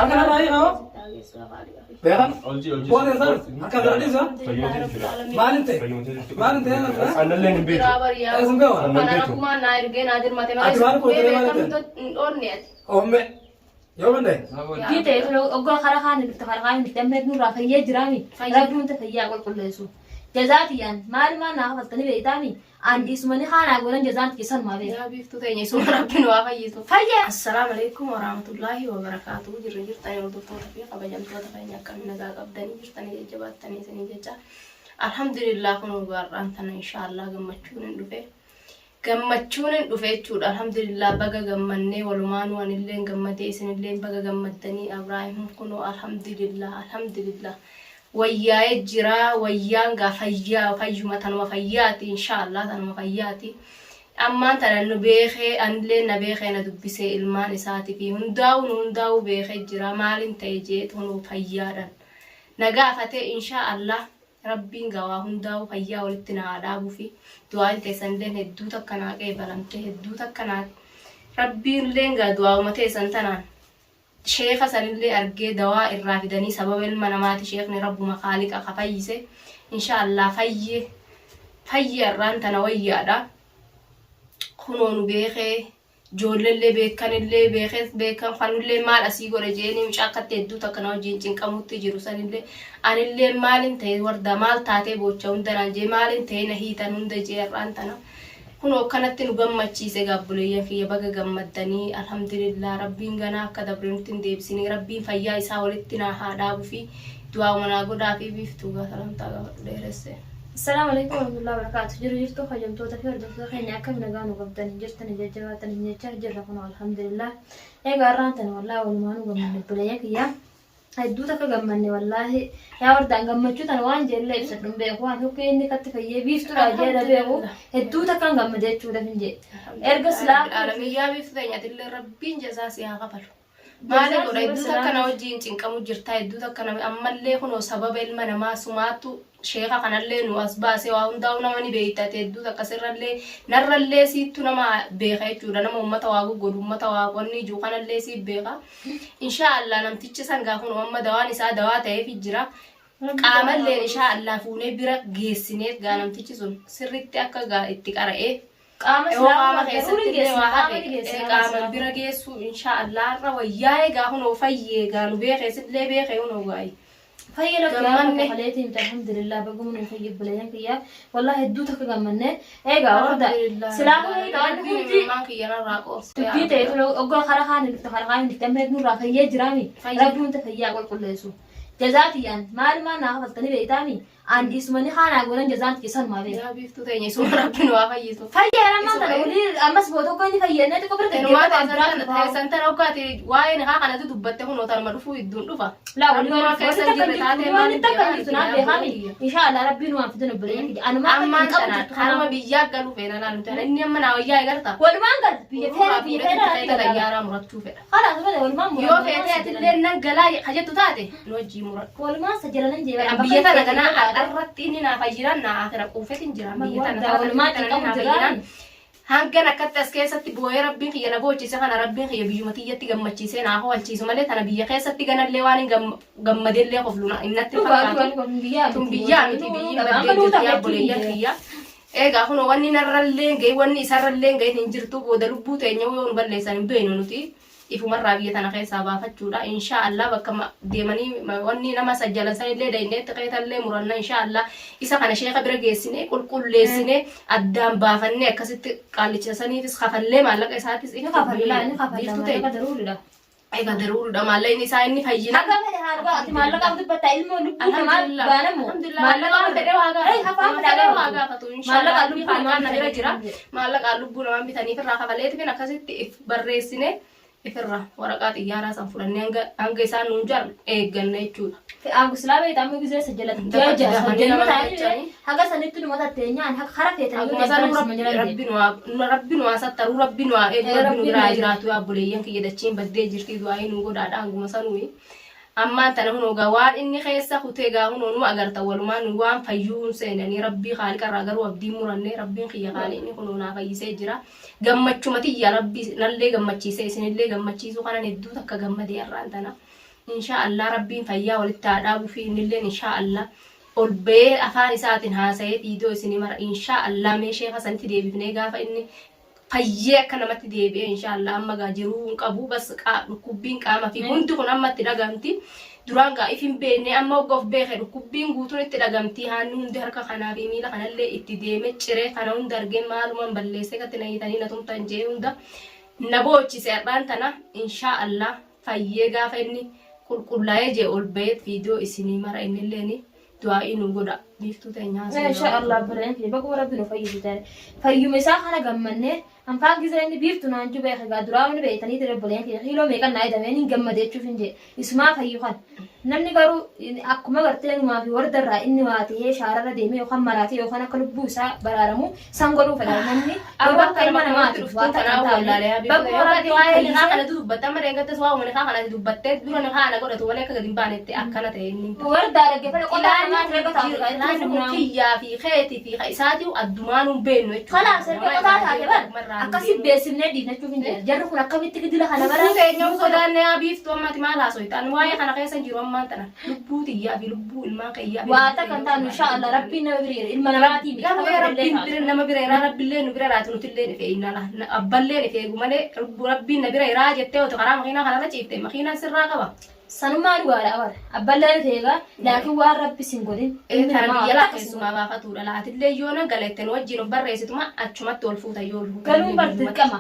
أنا رايحة بيان وين صار أكبر ليزا ما أنت أنا اللي نبيت لازم بيوه أنا كمان نايرجين نادر ما تمارس أمي يوم ده جيت أقول خرخان التخرخان تمت نور رافية جرامي ربنا تفيا أقول كل يسوع جزاتيان ما ناخذ تاني بيتامي عندي اسمني خان أقولن جزات كيسان ما بيه يا بيفتو تاني سو ربنا وافيتو فيا السلام عليكم ورحمة الله وبركاته جرجير تاني ودكتور في قبل جمعة تاني كمنا ذا قبضني جرتني جبات تاني سني جتا الحمد لله كنوا باران تنا إن شاء الله gammachuun dhufee jechuudha alhamdulillah baga gammanne walumaan waan illee gammadee isin illee baga gammaddanii Abrahaam kunoo alhamdulillah wayyaa jira wayyaan gaafayyaa fayyuma tanuma fayyaati inshallah tanuma fayyaati ammaan tanan nu beekee anillee na beekee na dubbisee ilmaan isaati fi hundaa'u beekee jira maalin ta'e jeet kunoo fayyaadhan nagaafatee inshallah Rabbiin gawaa hundaa'u fayyaa walitti na dhaabuu fi du'aan teessanillee hedduu takkanaa qeebalamtee hedduu takkanaa Rabbiin illee du'aa umateessan tanaan sheekha sanillee argee dawaa irraa fidanii sababa ilma namaati sheekni rabbuma khaaliqa ka fayyise inshallah fayyee irraan tana wayyaadha kunoo nu beekee joollellee beekanillee beekan fanullee maal asii godhe jeeni mucaakatti hedduu takkanaa wajjin cinqamutti jiru sanillee anillee maalin ta'e warda maal taatee bocha hundanaan jee maalin ta'e na hiitan hunda jee irraan tana kunoo kanatti nu gammachiise gaabbuleeyyan kiyya baga gammaddanii alhamdulillah rabbiin ganaa akka dabreetti hin deebisanii rabbiin fayyaa isaa walitti na haa dhaabuu fi du'aa manaa godhaa fi biiftuu salamtaa gaafadhu dheeresse. السلام عليكم ورحمة الله وبركاته جرجيرتو خجمتو تفير دكتور خيني أكم نجانو قبضني جرتني جرجباتني نجار جرقنا الحمد لله إيه قرانتني والله والمانو قمنا البليك يا هيدوتا كجمعني والله يا ورد أن جمعتشو تنوان جل يبسطن بيخوان هو كأني كتفيه بيفتو راجع ربيعو هيدوتا كان جمعتشو ده فينجي إرجع سلام العالمية يا بيفتو يعني تلي ربين جزاسي هقبله maali godha hedduu takka na wajjin cinqamu jirta hedduu takka na ammallee kunoo sababa ilma namaa sumaattu sheeka kanallee nu as baasee waa hundaa'u nama ni beeytate hedduu takka sirrallee narrallee siittu nama beeka jechuudha nama ummata waa goggodu ummata waa qonni ijuu kanallee siif beeka inshaallah namtichi sangaa kunoo amma dawaan isaa dawaa ta'eef jira qaamalleen inshaallah fuunee bira geessineet gaa namtichi sun sirritti akka gaa itti qara'ee qaama bira geessu inshallah ra wayyaa egaa hunoo fayyee gaa nu beekee sillee beekee hunoo gaa'e فهي لك يا خليتي انت الحمد لله بقوم من فيك بليانك يا والله هدوتك كمان ايغا ورده سلام هي كان بيجي ما كيانا راقو بيته لو اقول خرخان تمت نور فهي جرامي ربي انت فيا اقول كل يسوع جزاتيان ما ناخذ تاني بيتامي عندي اسمني خان اقولن جزات كيسان ما بيه يا بيفتو تاني سو ربنا وافيتو فيا لما تقولي امس بوتو كوني فيا نت كبرت ما تنسى سنت روكاتي واين ها انا دبته هو تر مرفو يدون دفا لا والله كيسان جرتاتي ما نتكلم تنادي هاني ان شاء الله ربي نوافدنا بليانك انا ما كنت انا بيجا قالوا فين انا انت اني ما انا وياي غرتا والما قلت بيفير طياره مرتو خلاص بدا والما يو فيتات اللي نغلا خجتو تاتي نوجي مرت والما سجلنا نجي بيتا انا arrattiini na fayyirannaa akira quufetin jira biyyatan hangan akkas keessatti boo'ee rabbiin kiyya na boochise kana rabbiin kiyya biyyumatiyyatti gammachiise na hawalchiisu malee tana biyya keessatti ganallee waan gammadellee qofluna innatti fakkaatu tun biyyaa miti biyyi baddee jirti yaabboleeyyan kiyya eegaa kunoo wanni narrallee ga'e wanni isarrallee ga'e hin jirtu booda lubbuu teenya yoo nu balleessan hin beeknu nuti ifumarraa biyya tana keessaa baafachuudha inshallah bakka deemanii wanni nama sajjalan sanillee dayneetti qeetallee muranna inshallah isa kana sheeka bira geessine qulqulleessine addaan baafannee akkasitti qaallichisaniifis kafallee maallaqa isaatis inni kafallee eega daruudha maallaqni isaa inni fayyina haga fedhe harga ati maallaqa abdubbata ilmoo lubbuu namaa baanamu maallaqa fedhe waa gaafatu inshallah lubbuu namaa bira jira maallaqa lubbuu namaa bitaniif irraa kafaleetif akkasitti barreessine ifirra waraqaa xiyyaaraa san fudhannee hanga isaan nuun jar eegganna jechuudha. Anguslaa beektamu gisee sajjalati jaja haga sanitti dhumata teenyaan hara feetanii rabbiin waa sattaru rabbiin waa eegu rabbiin biraa jiraatu yaabboleeyyan kiyya dachiin baddee jirti du'aa nu godhaadha hanguma sanuu ammaan tana hunoo gaa waan inni keessa kutee gaa hunoo nu agarta walumaan nu waan fayyuun seenanii rabbii khaalqa irraa garuu abdiin murannee rabbiin kiyya khaalqni hunoo naa fayyisee jira gammachumati ya rabbii nallee gammachiisee isinillee gammachiisuu kanan hedduu takka gammadee irraan tana إن شاء الله ربي فيا وللتعب في نلين إن شاء الله والبيت أفاني ساعة هاسيت يدو سينما إن شاء الله ماشي خسنت دي بفنيجا فإني فيا كنا ما تدي إن شاء الله أما جاجرون كابو بس كوبين كاما في كنت كنا ما تلاقمتي duraan gaa ifin beenne amma oggoof beekee dhukkubbiin guutuun itti dhagamtii haanni hundi harka kanaa fi miila kanallee itti deeme ciree kana hunda argee maalumaan balleessee gatti na hiitanii na tumtan jee hunda na boochise har'aan tana inshaa Allah fayyee gaafa inni qulqullaa'ee jee ol ba'eet viidiyoo isinii mara innilleeni du'aa'ii nu godha biiftuu teenyaa inshaa Allah bireen fi bakka rabbi nu fayyisu ta'e fayyuma isaa kana gammannee anfaan giseen biiftu naan jubee gaa duraan ni beeytanii ture boleen kee hiiloo meeqan naa idamee ni gammadeechuuf hin jee isumaa fayyu kan namni garuu akkuma gartee numaa fi warda irraa inni waa ta'ee shaararra deemee yookaan maraatee yookaan akka lubbuu isaa baraaramu san godhuu fedha namni bakka ilma namaati waa ta'an taa'ee bakka warratti waa'ee liqaa kana dubbatta amma deeggartes waa uumane kaa kana dubbattee dura ni kaana godhatu walee akka gadi hin baanetti akkana ta'e inni wardaa dhaggeeffate qotaa namaati reega taa'u kiyyaa fi keetii fi isaatii addumaanuun beeknu jechuudha. Kalaas erga qotaa taate bara akkasii beeksifnee diinachuuf hin jedhu jarri kun akkamitti gidila kana bara keenyaaf sodaannee abiiftuu ammati maal haasoitaan waa'ee kana keessa jiru ammaan tana lubbuu xiyyaa fi lubbuu ilmaan kiyyaa waa takkan taanu inshaa Allah rabbiin nama biree ilma namaatii nama bireeraa rabbiillee nu bira raatu nutillee dhufee innala abballee dhufee gumalee rabbiin na bira iraa jettee otoo karaa makiinaa kanarra ciifte makiinaan sirraa qaba. Sanumaa dhugaadha bara abballee ta'eega laakiin waan rabbi sin godhin inni nama biyya keessumaa baafatudha laatillee yoo na galeetten wajjin of barreessituma achumatti ol fuuta yoo ol galuun bardirqama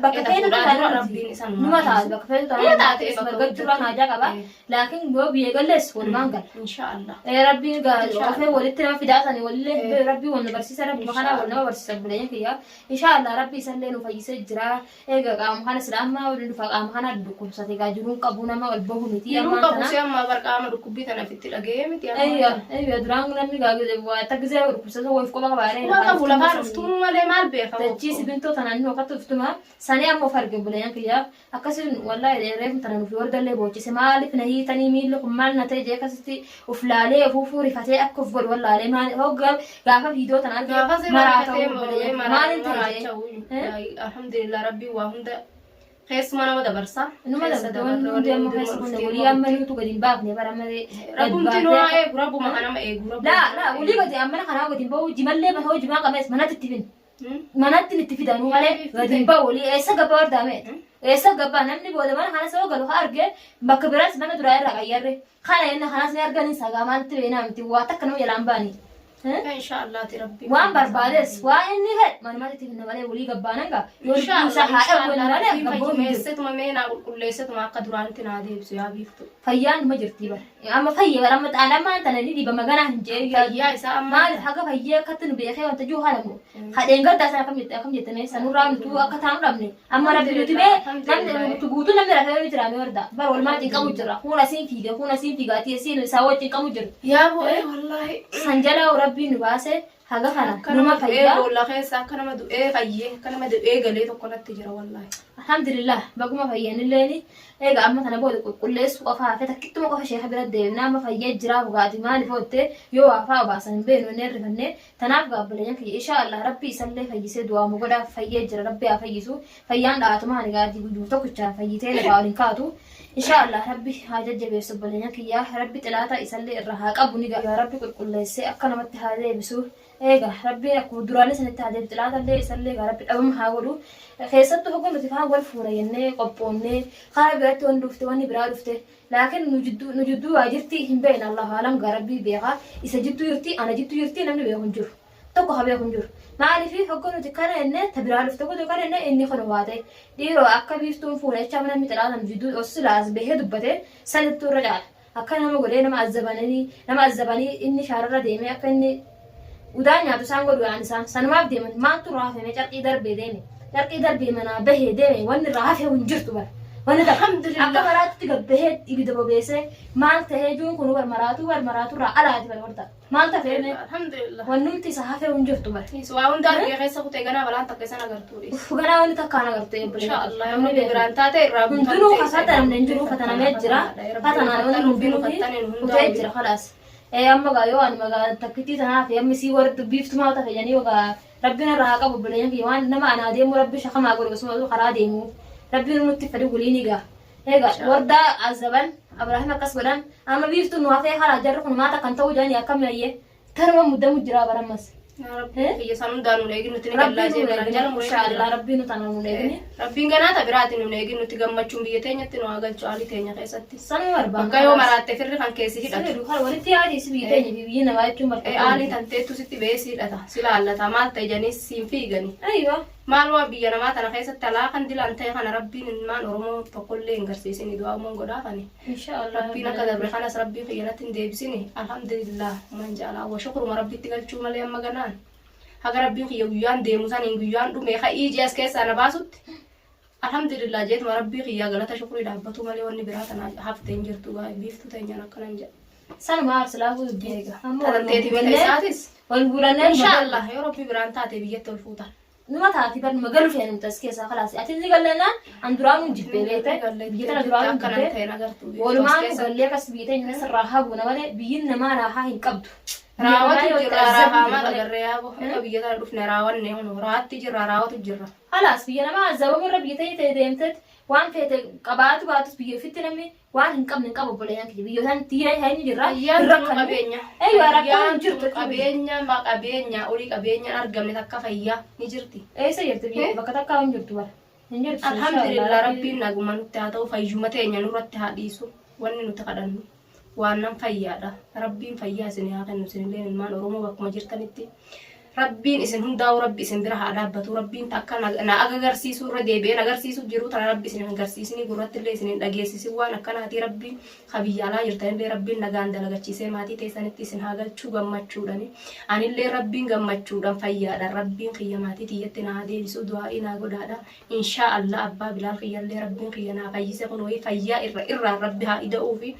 bakka feetu taate numa taate bakka feetu taate margachuudhaan haajaa qaba laakiin yoo biyya gallees walumaan gala inshaallah rabbiin shafee walitti nama fidaasanii walillee rabbii wal barsiisa rabbi kanaa wal nama barsiisa buleenya kiyya inshaallah rabbi isallee nu fayyisee jira eega qaama kana islaamaa waliin dhufa qaama kana dhukkubsate gaa jiruun qabu nama ol bahu Yeroo qabuusee amma barqaama dhukkubbii tana fitti dhagee miti ayyo duraan namni gaagee waa taggizee dhukkubsate waif qoba qabaaree waa qabu lafaa dhuftuun malee maal beeka dachii sibintoo tanaan nu akkatti dhuftuma sanii ammoo farge buleen kiyyaa akkasiin wallaahi reefu tana nufi wardallee boochise maaliif na hiitanii miilli kun maal na ta'e jee akkasitti uf laalee ufuufuu rifatee akka uf godhu wallaalee maali hoggaa gaafa viidiyoo tanaan maraata'uu buleen maaliin ta'e alhamdulillah rabbii waa hunda keessuma nama dabarsa. Nama dabarsa wanti hundi amma keessa kun walii amma nutu gadi hin baafne bara malee. Rabbumti nu haa eegu rabbuma kanama eegu. Laa walii gadi amma kanaa gadi hin bahu jimallee bahoo jimaa qabees manatti itti fin. Manatti itti fidanuu malee gadi hin bahu walii eessa gabbaa wardaame. Eessa gabbaa namni booda mana kana soo galu haa argee bakka biraas mana duraa irraa qayyarre. Kana yenna kanaas ni arganii sagaa maaltu beenaa miti waa takka nama jalaan baanii. Inshaallah rabbi waan barbaades waan inni fedhe manumatti finna malee walii gabbaanan yoo isa haadha wal malee gabboon meessetuma meenaa qulqulleessetuma akka duraanitti naa deebisu yaa biiftu fayyaan numa jirti bara amma fayye bara amma xaalamaan tana ni dhiba maganaa hin jeeri fayyaa isaa amma maal haga fayyee akkatti nu beekee wanta jiru haalamu hadheen gaddaa sana akkam jettame sanurraa nutu akka taanu dhabne amma rabbi nuti bee namni nuti guutuu namni rafee nuti raamee warda bara walumaa cinqamu jira kun asiin fiigaatii asiin isaa wajjin cinqamu jiru yaa bo'ee wallaahi sanjalaa rabbiin nu baase haga kana numa fayyaa bolla keessa akka nama du'ee fayyee akka nama du'ee galee tokko natti jira wallaahi alhamdulillah baguma fayyeenilleeni eega amma tana booda qulqulleessu qofaa fi takkittuma qofa sheeka bira deemna amma fayyee jira bugaati maaliif ootte yoo waafaa baasan hin beenu inni hirrifannee tanaaf gaabbileen kiyya inshaallah rabbi isallee fayyisee du'aa mu godhaaf fayyee jira rabbi haa fayyisu fayyaan dhaatuma ani gaadii gudduu tokkichaa fayyitee lafaa waliin kaatu inshaallah rabbi haa jajjabeessu obboleenya kiyyaa rabbi xilaata isallee irra haa qabu ni gaa rabbi qulqulleessee akka namatti haa deebisu eega rabbiin akkuma duraalee sanitti haa deebisu xilaatallee isallee gaa rabbi dhabama haa godhu keessattuu hogumti faan wal fuura jennee qophoonnee karaa biratti wanni dhufte wanni biraa dhufte laakiin nu jidduu waa jirti hin beekne allah haalam gaa rabbii beekaa isa jidduu jirti ana jidduu jirti namni beeku hin jiru tokko haa beeku hin jiru maaliif hogga nuti kana jennee ta biraa dhufte goto kana jennee inni kana waa ta'e dhiiroo akka biiftuun fuula jecha namni xilaatan jidduu osilaas bahee dubbate sanittuu irra caala akka nama godhee nama azzabanii inni shaararra deemee akka inni udaan nyaatu isaan godhu yaan isaan sanumaaf deeman maaltu raafame carqii darbee deeme carqii darbee manaa bahee deeme wanni raafee hin jirtu bara wanni alhamdulillah akka maraatti gabbahee ibida bobeessee maal ta'ee juun kun barmaraatu irraa alaati bara warta maal ta'ee alhamdulillah wannumti isa hafee hin jirtu bara waa hundaa argee keessa kutee ganaa balaan takka isan agartuudha ganaa wanni takkaan agartu inshaallah namni biraan taate irraa hundinuu kasata namni hin jiru katanamee jira katanaan wanni hundinuu kutee jira khalaas amma gaa yoo ani magaa takkitii tanaaf amma sii warra dubbiiftumaa tafe janii wagaa rabbiin irraa haa qabu buleenya kiyya waan nama anaa deemu rabbi shakamaa godhu osuma karaa deemu rabbiin nutti fedhu guliini gaa warda azaban Abraham akkas godhan amma biiftu nu hafee haraa jarri kun maata kan ta'uu jedhanii akkam yayyee tarma muddamu jira baramas. Rabbi sanuu daanuu eegin nuti ni gallaa jee baran jala muree inshallah rabbi nu tanuu eegin. Rabbiin ganaata biraati nu eegin nuti gammachuun biyya teenyatti nu agalchu haalli teenya keessatti. Sanuu barbaada. Bakka yoo maraatte firri kan keessi hidhatu. Walitti yaadi si biyya teenya biyyi namaa jechuun barbaada. Haalli tanteettu sitti beesi hidhata si laallata maal ta'e janis siin fiigani. Aywa. Maal waa biyya namaa tana keessatti alaa kan dilaan ta'e kana rabbiin ilmaan Oromoo tokkollee hin garsiisini du'aa uumuun godhaafani. Inshallah. Rabbiin akka dabre kanas rabbiin xiyyanatti hin deebisini. Alhamdulillah man jaalaa wa shukruma rabbitti galchuu malee amma ganaan. Haga rabbiin kiyya guyyaan deemu saniin guyyaan dhume ka'ii as keessaa na baasutti. Alhamdulillah jeetuma rabbii kiyya galata shukrii dhaabbatu malee wanni biraa tana hafteen jirtu biiftu teenyaan akkanan jedha. Sanuma arsilaafu dubbeega. Talanteeti biyya isaatis. Wal guurannee Inshallah yoo rabbii biraan taate biyyatti ol fuutan. Numa taati bar magalu feenu tas keessa khalaas ati ni gallana anduraanu jibbe beete biyya tana duraanu jibbe walumaan gallee kas biyya tana sirraa habu na malee biyyin namaa raahaa hin qabdu. Raawwatu jirra raahamaa agarree yaaboo biyya tana dhufne raawwanne hunu raatti jirra raawwatu jirra. Khalaas biyya namaa azabamu irra biyya tana deemtet waan feete qabaatu baatus biyya ofitti namni waan hin qabne hin qabu boleeyyan kiyya biyya tana tiyyee hayni jirra. Irra qabeenya. Eeyyuu rakkaan jirtu qabeenya olii qabeenya argamne takka fayyaa ni jirti. Eessa jirti biyya bakka takkaa hin jirtu bara. Hin jirtu. Alhamdulillah rabbiin naguma nutti haa ta'u fayyuma teenya nurratti haa dhiisu wanni nuti kadhannu. Waan nan fayyaadha. Rabbiin fayyaa isin haa kennu isinillee ilmaan Oromoo bakkuma jirtanitti. Rabbiin isin hundaa'u rabbi isin bira haa dhaabbatu. Rabbiin takka na agarsiisuu irra deebi'ee agarsiisuu jiru tana rabbi isin agarsiisanii gurrattillee isin dhageessisin waan akkanaati rabbiin kabiyya alaa jirtanillee rabbiin nagaan dalagachiisee maatii teessanitti isin haa galchuu gammachuudhani. Anillee rabbiin gammachuudhaan fayyaadha. Rabbiin kiyya maatii tiyyatti na haa deebisuu du'aa'ii naa godhaadha. Inshaallah abbaa bilaal kiyyallee rabbiin kiyya naa fayyise kun wayii fayyaa irraan rabbi haa ida'uufi.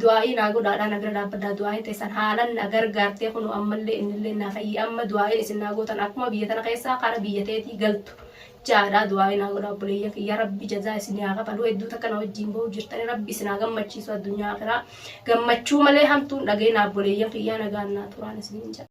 Du'aa'i naa godhaadha nagra dhaabbadhaa du'aa'iin teessan haalan na gargaartee kun ammallee innillee naa fayyi amma du'aa'iin isin naa gootan akkuma biyya tana keessaa kara biyya teetii galtu jaadhaa du'aa'i naa godhaa obboleeyyan kiyya rabbi jazaa isin haa qabalu hedduu takka na wajjin ba'uu jirtani rabbi isin haa gammachiisu addunyaa akiraa gammachuu malee hamtuun dhageenaa obboleeyyan kiyya nagaan naa turaan isiniin jedha.